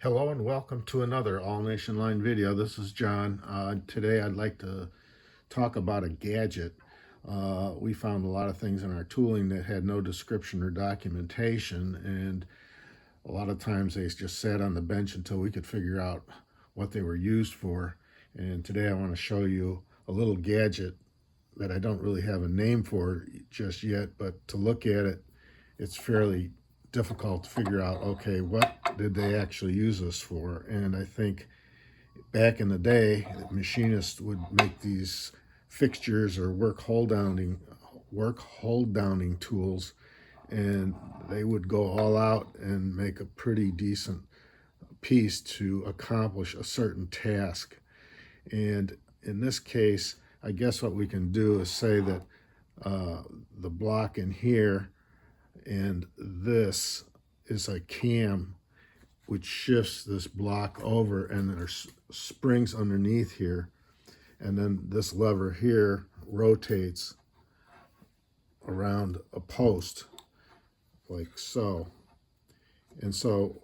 Hello and welcome to another All Nation Line video. This is John. Today I'd like to talk about a gadget. We found a lot of things in our tooling that had no description or documentation, and a lot of times they just sat on the bench until we could figure out what they were used for. And today I want to show you a little gadget that I don't really have a name for just yet, but to look at it, it's fairly difficult to figure out, okay, what did they actually use this for? And I think back in the day, machinists would make these fixtures or work hold downing tools, and they would go all out and make a pretty decent piece to accomplish a certain task. And in this case, I guess what we can do is say that the block in here and this is a cam which shifts this block over, and there's springs underneath here, and then this lever here rotates around a post like so. And so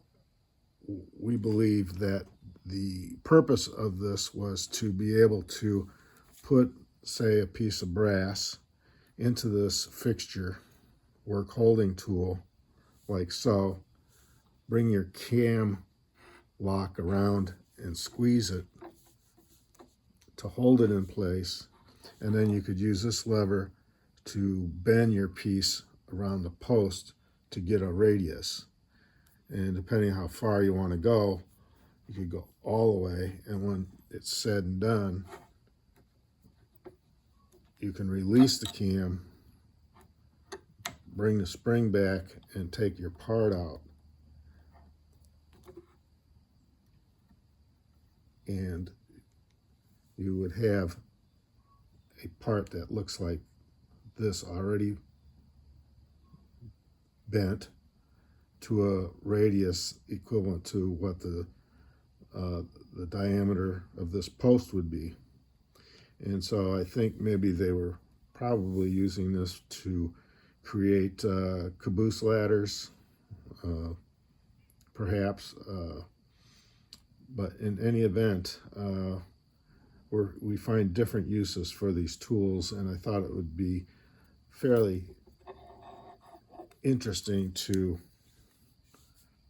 we believe that the purpose of this was to be able to put, say, a piece of brass into this fixture work holding tool like so, bring your cam lock around and squeeze it to hold it in place, and then you could use this lever to bend your piece around the post to get a radius. And depending on how far you want to go, you could go all the way, and when it's said and done, you can release the cam, bring the spring back, and take your part out. And you would have a part that looks like this, already bent to a radius equivalent to what the diameter of this post would be. And so I think maybe they were probably using this to create caboose ladders, perhaps, but in any event, we find different uses for these tools, and I thought it would be fairly interesting to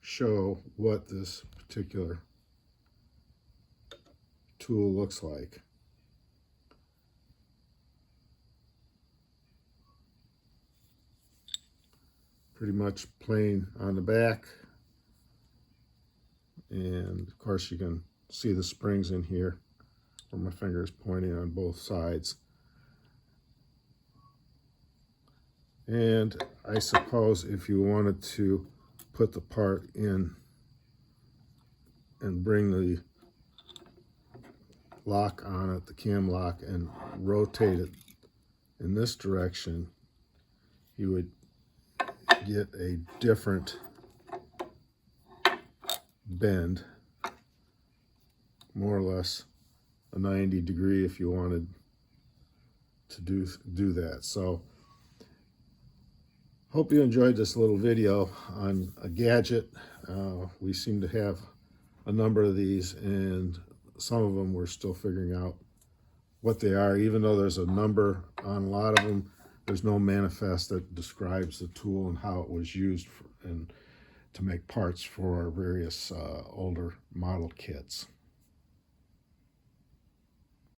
show what this particular tool looks like. Pretty much plain on the back, and of course you can see the springs in here where my finger is pointing on both sides. And I suppose if you wanted to put the part in and bring the lock on it, the cam lock, and rotate it in this direction, you would get a different bend, more or less a 90 degree if you wanted to do that. So hope you enjoyed this little video on a gadget. We seem to have a number of these, and some of them we're still figuring out what they are. Even though there's a number on a lot of them, there's no manifest that describes the tool and how it was used and to make parts for our various older model kits.